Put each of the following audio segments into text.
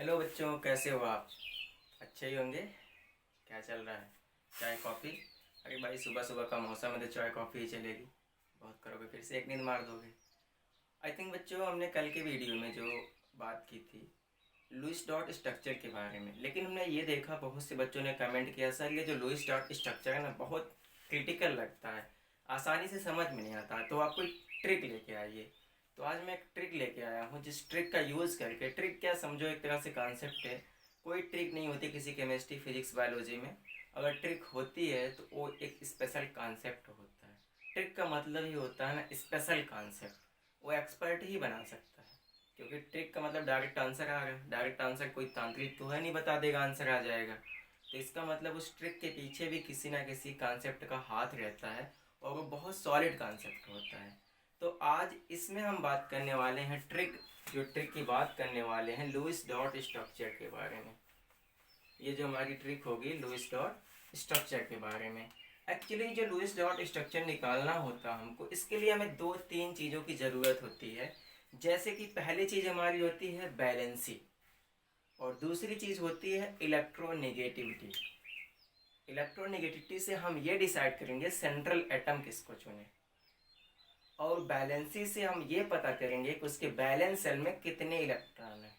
Hello बच्चों, कैसे हो आप? अच्छे ही होंगे। क्या चल रहा है? चाय कॉफ़ी? अरे भाई, सुबह सुबह का मौसम है तो चाय कॉफ़ी ही चलेगी। बहुत करोगे फिर से एक नींद मार दोगे। आई थिंक बच्चों, हमने कल के वीडियो में जो बात की थी लुईस डॉट स्ट्रक्चर के बारे में, लेकिन हमने ये देखा बहुत से बच्चों ने कमेंट किया, सर ये जो लुईस डॉट स्ट्रक्चर है ना, बहुत क्रिटिकल लगता है, आसानी से समझ में नहीं आता, तो आप कोई ट्रिक लेके आइए। तो आज मैं एक ट्रिक लेके आया हूँ, जिस ट्रिक का यूज़ करके, ट्रिक क्या समझो, एक तरह से कॉन्सेप्ट है। कोई ट्रिक नहीं होती किसी केमिस्ट्री फिजिक्स बायोलॉजी में। अगर ट्रिक होती है तो वो एक स्पेशल कॉन्सेप्ट होता है। ट्रिक का मतलब ही होता है ना, स्पेशल कॉन्सेप्ट। वो एक्सपर्ट ही बना सकता है, क्योंकि ट्रिक का मतलब डायरेक्ट आंसर आ रहा है। डायरेक्ट आंसर कोई तांत्रिक तो है नहीं बता देगा आंसर आ जाएगा। तो इसका मतलब उस ट्रिक के पीछे भी किसी ना किसी कॉन्सेप्ट का हाथ रहता है, और वो बहुत सॉलिड कॉन्सेप्ट होता है। तो आज इसमें हम बात करने वाले हैं ट्रिक की बात करने वाले हैं लुईस डॉट स्ट्रक्चर के बारे में। ये जो हमारी ट्रिक होगी लुईस डॉट स्ट्रक्चर के बारे में। एक्चुअली जो लुईस डॉट स्ट्रक्चर निकालना होता हमको, इसके लिए हमें दो तीन चीज़ों की ज़रूरत होती है। जैसे कि पहली चीज़ हमारी होती है बैलेंसी, और दूसरी चीज़ होती है इलेक्ट्रोनेगेटिविटी। इलेक्ट्रोनेगेटिविटी से हम ये डिसाइड करेंगे सेंट्रल एटम किसको चुने, और बैलेंसी से हम ये पता करेंगे कि उसके बैलेंस सेल में कितने इलेक्ट्रॉन हैं।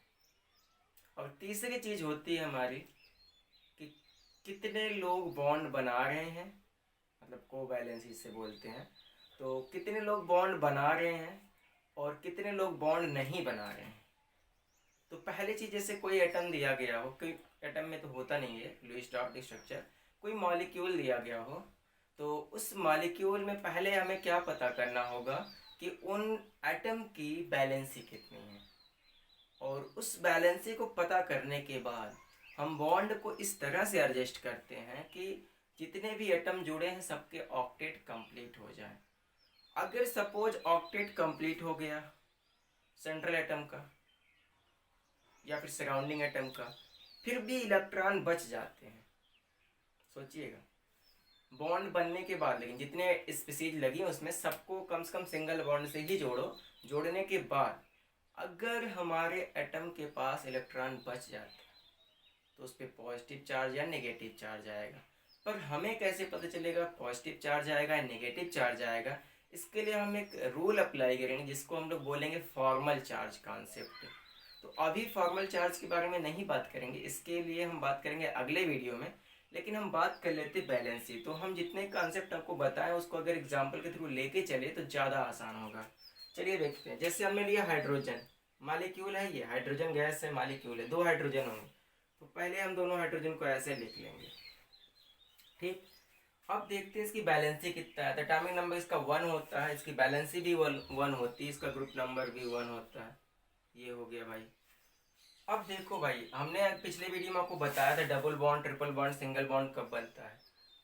और तीसरी चीज़ होती है हमारी कि कितने लोग बॉन्ड बना रहे हैं, मतलब को बैलेंसी से बोलते हैं। तो कितने लोग बॉन्ड बना रहे हैं और कितने लोग बॉन्ड नहीं बना रहे हैं। तो पहली चीज़, जैसे कोई एटम दिया गया हो, कोई एटम में तो होता नहीं है लुईस डॉट स्ट्रक्चर, कोई मॉलिक्यूल दिया गया हो, तो उस मॉलिक्यूल में पहले हमें क्या पता करना होगा कि उन एटम की बैलेंसी कितनी है। और उस बैलेंसी को पता करने के बाद हम बॉन्ड को इस तरह से एडजस्ट करते हैं कि जितने भी एटम जुड़े हैं सबके ऑक्टेट कंप्लीट हो जाए। अगर सपोज ऑक्टेट कंप्लीट हो गया सेंट्रल एटम का या फिर सराउंडिंग एटम का, फिर भी इलेक्ट्रॉन बच जाते हैं। सोचिएगा, बॉन्ड बनने के बाद, लेकिन जितने स्पीसीज लगी उसमें सबको कम से कम सिंगल बॉन्ड से ही जोड़ो। जोड़ने के बाद अगर हमारे एटम के पास इलेक्ट्रॉन बच जाता है तो उस पर पॉजिटिव चार्ज या नेगेटिव चार्ज आएगा। पर हमें कैसे पता चलेगा पॉजिटिव चार्ज आएगा या नेगेटिव चार्ज आएगा? इसके लिए हम एक रूल अप्लाई करेंगे जिसको हम लोग बोलेंगे फॉर्मल चार्ज कॉन्सेप्ट। तो अभी फॉर्मल चार्ज के बारे में नहीं बात करेंगे, इसके लिए हम बात करेंगे अगले वीडियो में। लेकिन हम बात कर लेते बैलेंसी। तो हम जितने कॉन्सेप्ट आपको बताएं उसको अगर एग्जाम्पल के थ्रू लेके चले तो ज़्यादा आसान होगा। चलिए देखते हैं। जैसे हमने लिया हाइड्रोजन मालिक्यूल है, ये हाइड्रोजन गैस है, मालिक्यूल है, दो हाइड्रोजन होंगे। तो पहले हम दोनों हाइड्रोजन को ऐसे लिख लेंगे, ठीक। अब देखते हैं इसकी बैलेंसी कितना है। एटॉमिक नंबर इसका 1 होता है, इसकी बैलेंसी भी वन होती है, इसका ग्रुप नंबर भी 1 होता है। ये हो गया भाई। अब देखो भाई, हमने पिछले वीडियो में आपको बताया था double bond triple bond single bond कब बनता है।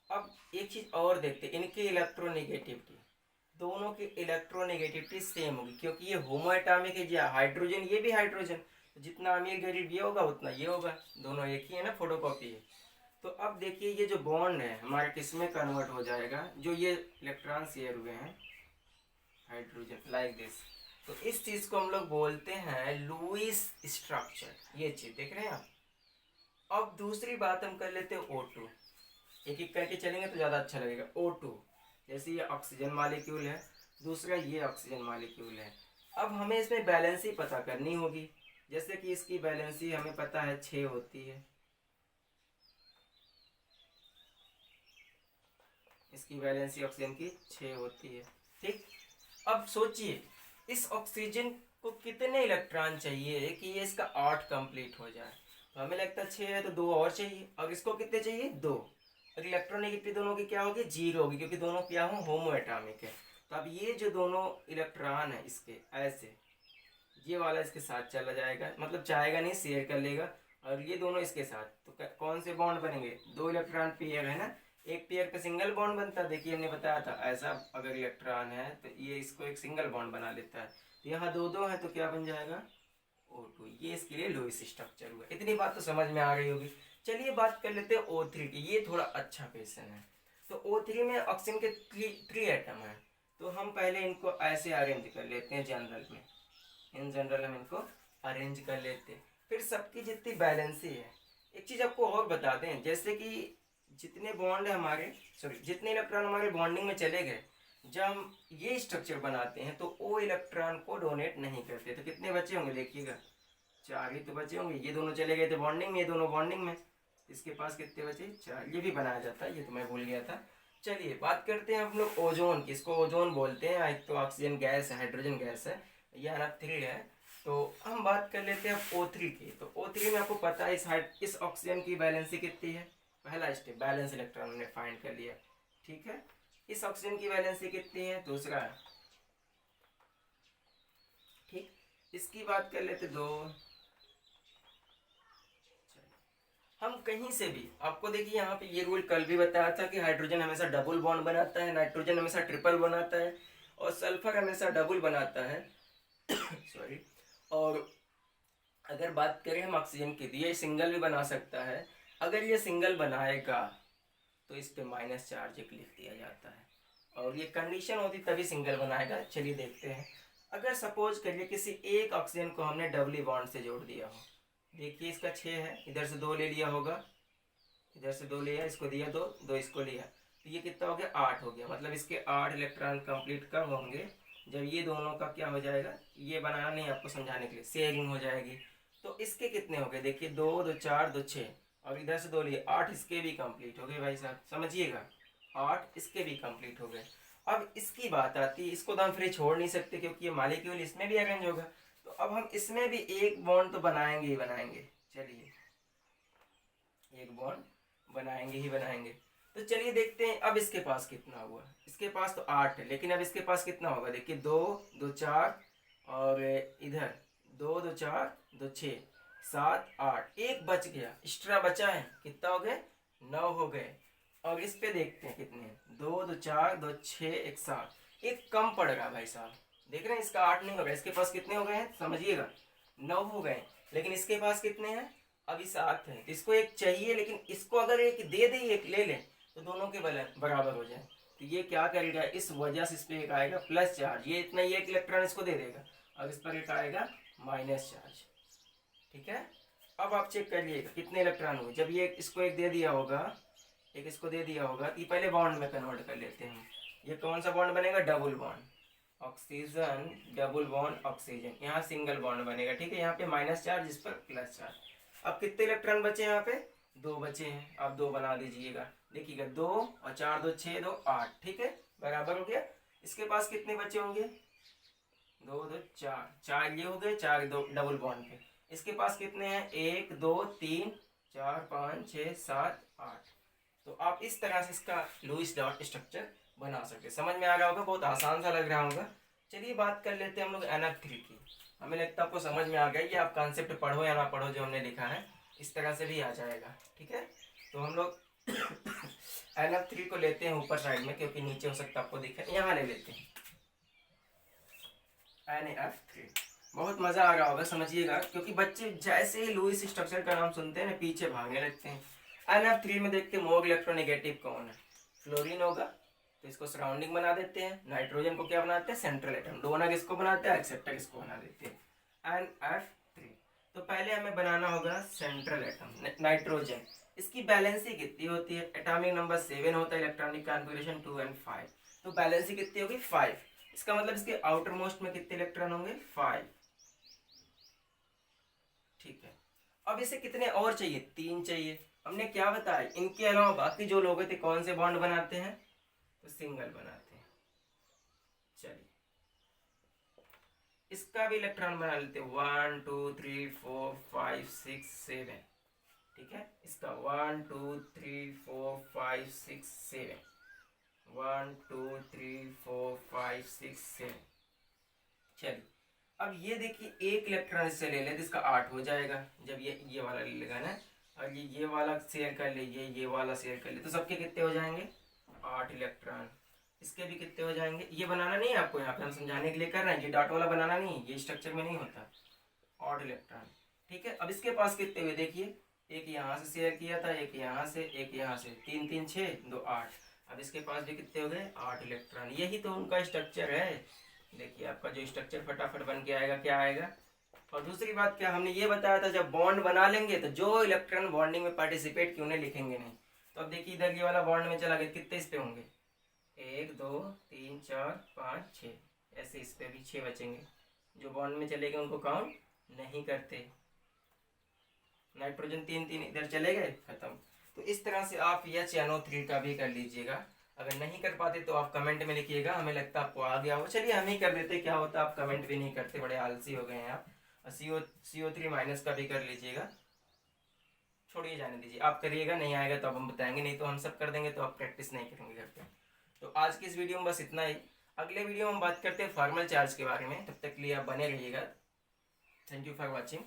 अब एक चीज़ और देखते हैं, इनकी इलेक्ट्रोनेगेटिविटी। दोनों की इलेक्ट्रोनेगेटिविटी सेम होगी, क्योंकि ये होमो एटॉमिक है, ये हाइड्रोजन ये भी हाइड्रोजन, तो जितना अमीर गरीब ये होगा उतना ये होगा, दोनों एक ही है ना, फोटोकॉपी है। तो अब देखिए ये जो बॉन्ड है हमारा किस में कन्वर्ट हो जाएगा, जो ये इलेक्ट्रॉन शेयर हुए हैं हाइड्रोजन लाइक दिस। तो इस चीज को हम लोग बोलते हैं लुईस स्ट्रक्चर। ये चीज देख रहे हैं आप। अब दूसरी बात हम कर लेते हैं O2। एक एक करके चलेंगे तो ज़्यादा अच्छा लगेगा। O2 जैसे ये ऑक्सीजन मालिक्यूल है, दूसरा ये ऑक्सीजन मालिक्यूल है। अब हमें इसमें बैलेंसी पता करनी होगी। जैसे कि इसकी बैलेंसी हमें पता है 6 होती है, इसकी वैलेंसी ऑक्सीजन की 6 होती है, ठीक। अब सोचिए इस ऑक्सीजन को कितने इलेक्ट्रॉन चाहिए कि ये इसका 8 कंप्लीट हो जाए। तो हमें लगता है 6 है तो 2 और चाहिए, और इसको कितने चाहिए 2। और इलेक्ट्रोनेगेटिविटी दोनों की क्या होगी 0 होगी, क्योंकि दोनों क्या हो होमो एटॉमिक है। तो अब ये जो दोनों इलेक्ट्रॉन है इसके ऐसे, ये वाला इसके साथ चला जाएगा, मतलब चाहेगा नहीं शेयर कर लेगा, और ये दोनों इसके साथ। तो कौन से बॉन्ड बनेंगे, 2 इलेक्ट्रॉन पेयर है ना, एक पेयर पे सिंगल बॉन्ड बनता है। देखिए हमने बताया था ऐसा, अगर इलेक्ट्रॉन है तो ये इसको एक सिंगल बॉन्ड बना लेता है। तो यहाँ दो दो है तो क्या बन जाएगा O2। ये इसके लिए लुईस स्ट्रक्चर हुआ। इतनी बात तो समझ में आ गई होगी। चलिए बात कर लेते हैं O3 की, ये थोड़ा अच्छा क्वेश्चन है। तो O3 में ऑक्सीजन के थ्री एटम है। तो हम पहले इनको ऐसे अरेंज कर लेते हैं जनरल में। इन जनरल हम इनको अरेंज कर लेते हैं। फिर सबकी जितनी बैलेंसी है, एक चीज़ आपको और बता दें, जैसे कि जितने बॉन्ड हमारे सॉरी जितने इलेक्ट्रॉन हमारे बॉन्डिंग में चले गए, जब हम ये स्ट्रक्चर बनाते हैं तो वो इलेक्ट्रॉन को डोनेट नहीं करते, तो कितने बचे होंगे देखिएगा, 4 ही तो बचे होंगे। ये दोनों चले गए थे बॉन्डिंग में, ये दोनों बॉन्डिंग में, इसके पास कितने बचे, 4। ये भी बनाया जाता है, ये तो मैं भूल गया था। चलिए बात करते हैं हम लोग ओजोन की। इसको ओजोन बोलते हैं, एक तो ऑक्सीजन गैस है, हाइड्रोजन गैस है, ये NH3 है। तो हम बात कर लेते हैं अब O3 की। तो O3 में आपको पता है इस ऑक्सीजन की बैलेंसी कितनी है, पहला स्टेप बैलेंस इलेक्ट्रॉन हमने फाइंड कर लिया, ठीक है। इस ऑक्सीजन की बैलेंसी कितनी है, दूसरा है, ठीक। इसकी बात कर लेते 2। हम कहीं से भी, आपको देखिए यहाँ पे ये रूल कल भी बताया था कि हाइड्रोजन हमेशा डबल बॉन्ड बनाता है, नाइट्रोजन हमेशा ट्रिपल बनाता है, और सल्फर हमेशा डबल बनाता है सॉरी। और अगर बात करें हम ऑक्सीजन की, तो ये सिंगल भी बना सकता है। अगर ये सिंगल बनाएगा तो इस पे माइनस चार्ज एक लिख दिया जाता है, और ये कंडीशन होती तभी सिंगल बनाएगा। चलिए देखते हैं। अगर सपोज करिए किसी एक ऑक्सीजन को हमने डबली बॉन्ड से जोड़ दिया हो, देखिए इसका 6 है, इधर से 2 ले लिया होगा, इधर से 2 लिया, इसको दिया 2, 2 इसको लिया, तो ये कितना हो गया, 8 हो गया। मतलब इसके 8 इलेक्ट्रॉन कंप्लीट कब होंगे, जब ये दोनों का क्या हो जाएगा, ये बनाना नहीं आपको समझाने के लिए, शेयरिंग हो जाएगी। तो इसके कितने हो गए, देखिए 2 2 4 2 6, और इधर से 2 लिए, 8 इसके भी कंप्लीट हो गए भाई साहब, समझिएगा, 8 इसके भी कंप्लीट हो गए। अब इसकी बात आती है, इसको तो हम फ्री छोड़ नहीं सकते क्योंकि ये मॉलिक्यूल इसमें भी अरेंज होगा, तो अब हम इसमें भी एक बॉन्ड तो बनाएंगे ही बनाएंगे। चलिए एक बॉन्ड बनाएंगे ही बनाएंगे। तो चलिए देखते हैं अब इसके पास कितना हुआ। इसके पास तो 8 है, लेकिन अब इसके पास कितना होगा, देखिए 2 2 4, और इधर 2 2 4 2 6 7 8, एक बच गया, एक्स्ट्रा बचा है, कितना हो गए, 9 हो गए। और इस पे देखते हैं कितने हैं, 2 2 4 2 6 1 7, एक कम पड़ रहा भाई साहब, देख रहे हैं, इसका 8 नहीं होगा, इसके पास कितने हो गए हैं समझिएगा, 9 हो गए। लेकिन इसके पास कितने हैं, अभी 7 है, इसको एक चाहिए, लेकिन इसको अगर एक दे दे, एक ले ले, तो दोनों के बराबर हो जाए। तो ये क्या करेगा, इस वजह से इस पर एक आएगा प्लस चार्ज, ये इतना ही एक इलेक्ट्रॉन इसको दे देगा, और इस पर एक आएगा माइनस चार्ज, ठीक है। अब आप चेक करिएगा कितने इलेक्ट्रॉन हुए, जब ये इसको एक दे दिया होगा, एक इसको दे दिया होगा, तो पहले बॉन्ड में कन्वर्ट कर लेते हैं। ये कौन सा बॉन्ड बनेगा, double bond, oxygen double bond oxygen, यहाँ सिंगल बॉन्ड बनेगा, ठीक है। यहाँ पे माइनस चार्ज, इस पर प्लस चार्ज। अब कितने इलेक्ट्रॉन बचे यहाँ पे, 2 बचे हैं, आप 2 बना दीजिएगा, देखिएगा 2 और 4 2 6 2 8, ठीक है, बराबर हो गया। इसके पास कितने बचे होंगे, 2 2 4, 4 ये हो गए, 4 2 डबल बॉन्ड पे। इसके पास कितने हैं, 1 2 3 4 5 6 7 8। तो आप इस तरह से इसका लुईस डॉट स्ट्रक्चर बना सकते हैं। समझ में आ रहा होगा, बहुत आसान सा लग रहा होगा। चलिए बात कर लेते हैं हम लोग NF3 की। हमें लगता है आपको समझ में आ गया, ये आप कॉन्सेप्ट पढ़ो या ना पढ़ो, जो हमने लिखा है इस तरह से भी आ जाएगा, ठीक है। तो हम लोग NF3 को लेते हैं ऊपर साइड में, क्योंकि नीचे हो सकता है आपको दिखे, यहाँ ले लेते हैं NF3। बहुत मजा आ रहा होगा, समझिएगा, क्योंकि बच्चे जैसे ही लुईस स्ट्रक्चर का नाम सुनते हैं ना, पीछे भागने लगते हैं। NF3 में देखते हैं मोर इलेक्ट्रोनेगेटिव कौन है, फ्लोरीन होगा, तो इसको सराउंडिंग बना देते हैं। नाइट्रोजन को क्या बनाते हैं, सेंट्रल एटम। डोनर किसको बनाते हैं, एक्सेप्टर किसको बना देते हैं, NF3। तो पहले हमें बनाना होगा सेंट्रल एटम, नाइट्रोजन। इसकी बैलेंसी कितनी होती है, एटॉमिक नंबर 7 होता है, इलेक्ट्रॉनिक कॉन्फ़िगरेशन 2 और 5। तो बैलेंसी कितनी होगी, 5। इसका मतलब इसके आउटर मोस्ट में कितने इलेक्ट्रॉन होंगे, 5, ठीक है। अब इसे कितने और चाहिए, 3 चाहिए। हमने क्या बताया, इनके अलावा बाकी जो लोग थे कौन से बॉन्ड बनाते हैं, तो सिंगल बनाते हैं। चलिए इसका भी इलेक्ट्रॉन बना लेते हैं, 1 2 3 4 5 6 7, ठीक है। इसका 1 2 3 4 5 6 7, 1 2 3 4 5 6 7। चलिए अब ये देखिए एक इलेक्ट्रॉन इससे ले ले तो इसका 8 हो जाएगा, जब ये वाला ले लेगा ना, और ये वाला शेयर कर ले, ये वाला शेयर कर ले, तो सबके कितने हो जाएंगे, 8 इलेक्ट्रॉन। इसके भी कितने हो जाएंगे, ये बनाना नहीं है आपको, यहाँ पे हम समझाने के लिए कर रहे हैं, ये डॉट वाला बनाना नहीं है, ये स्ट्रक्चर में नहीं होता, 8 इलेक्ट्रॉन, ठीक है। अब इसके पास कितने हुए, देखिए एक यहाँ से शेयर किया था, एक यहाँ से, एक यहाँ से, 3 3 6 2 8। अब इसके पास भी कितने हो गए, 8 इलेक्ट्रॉन। यही तो उनका स्ट्रक्चर है। देखिए आपका जो स्ट्रक्चर फटाफट बन के आएगा, क्या आएगा, और दूसरी बात क्या हमने ये बताया था, जब बॉन्ड बना लेंगे तो जो इलेक्ट्रॉन बॉन्डिंग में पार्टिसिपेट किए उन्हें लिखेंगे नहीं। तो अब देखिए इधर ये वाला बॉन्ड में चला गया, कितने इस पे होंगे, 1 2 3 4 5 6, ऐसे इस पे भी 6 बचेंगे। जो बॉन्ड में चले गए उनको काउंट नहीं करते। नाइट्रोजन 3 3 इधर चले गए, खत्म। तो इस तरह से आप HNO3 का भी कर लीजिएगा। अगर नहीं कर पाते तो आप कमेंट में लिखिएगा, हमें लगता है आपको आ गया हो। चलिए हम ही कर देते, क्या होता है आप कमेंट भी नहीं करते, बड़े आलसी हो गए हैं आप। CO3 माइनस का भी कर लीजिएगा। छोड़िए, जाने दीजिए, आप करिएगा, नहीं आएगा तो अब हम बताएंगे, नहीं तो हम सब कर देंगे तो आप प्रैक्टिस नहीं करेंगे घर पे। तो आज की इस वीडियो में बस इतना ही। अगले वीडियो में हम बात करते हैं फॉर्मल चार्ज के बारे में, तब तक के लिए आप बने रहिएगा। Thank you for watching.